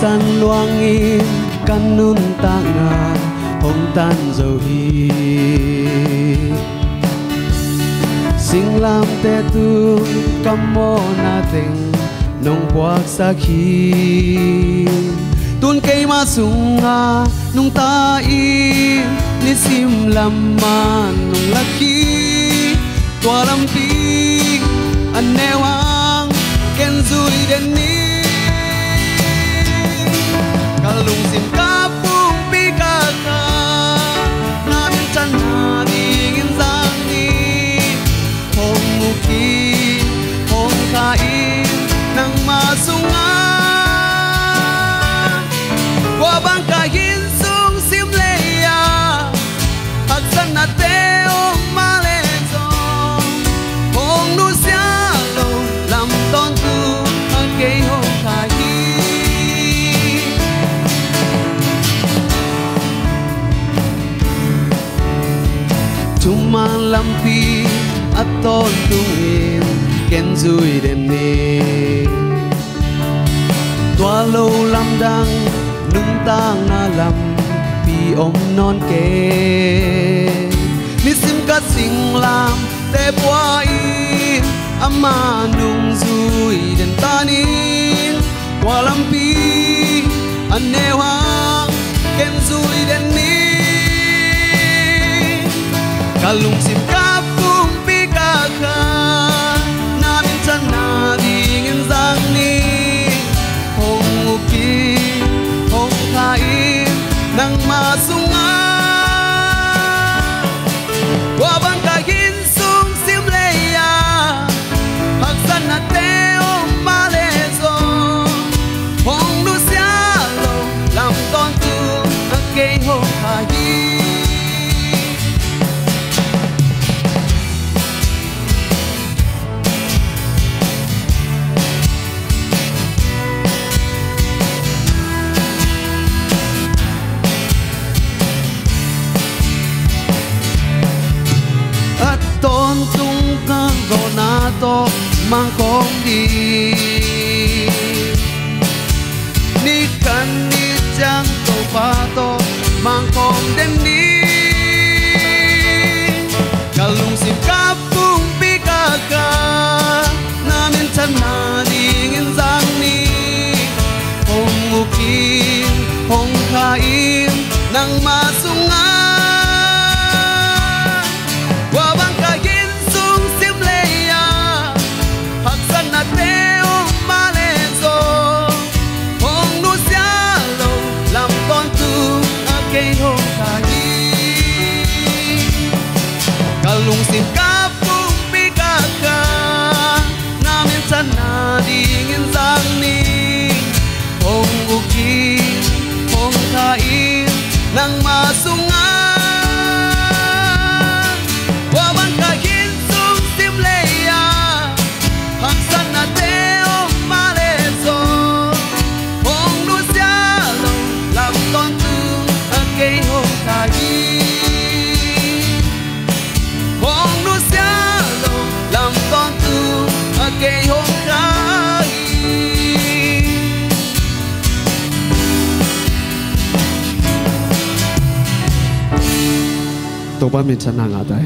san luang in kan nun ta nga hong tan dầu hi sing lam te tu kamo na ting nong quak sa khi tun cây ma sunga nung ta i ni sim lam ma nung laki tua lam pi an newang ken zui den ni kalung sim ka pung pi ka ka na min chan na ding in zang ni hong mu ki hong ka i nang ma sunga qua bang ka hin sung sim le ya hak san na te o ma le zo hong nu sia lo lam ton tu ang ke hong ka hi Tuman lampi at ton tungin ken zui den ni tua lâu lam dang nung tang na lam pi om non ke ni sim ka sing lam te bua in ama nung zui den tanin tua lam pi an ne hang ken zui den ni kalung sim ka pung pi ka ka na min chan na ding in zang ni hong u ki hong ka in nang ma sunga wa bang ka hin sung sim le ya hak san na te o ma le zo hong nu sia lo lam ton tu a ke hong ka hi ton tung ka go na to mang kong di ni kan ni chang to pa to mang kong den ni kalung sim ka pung pi ka ka na min chan na ding in zang ni hong mu ki hong ka im nang ma sunga kalung sim ka pung pi ka ka na min chan na ding in zang ni hong u ki hong ka in nang ma sunga wa bang ka hin sung sim le ya hak san na te o ma le zo hong nu sia lo lam ton tu a ke hong ka hi cây hôn khai tổ ba mình chân hàng ở đây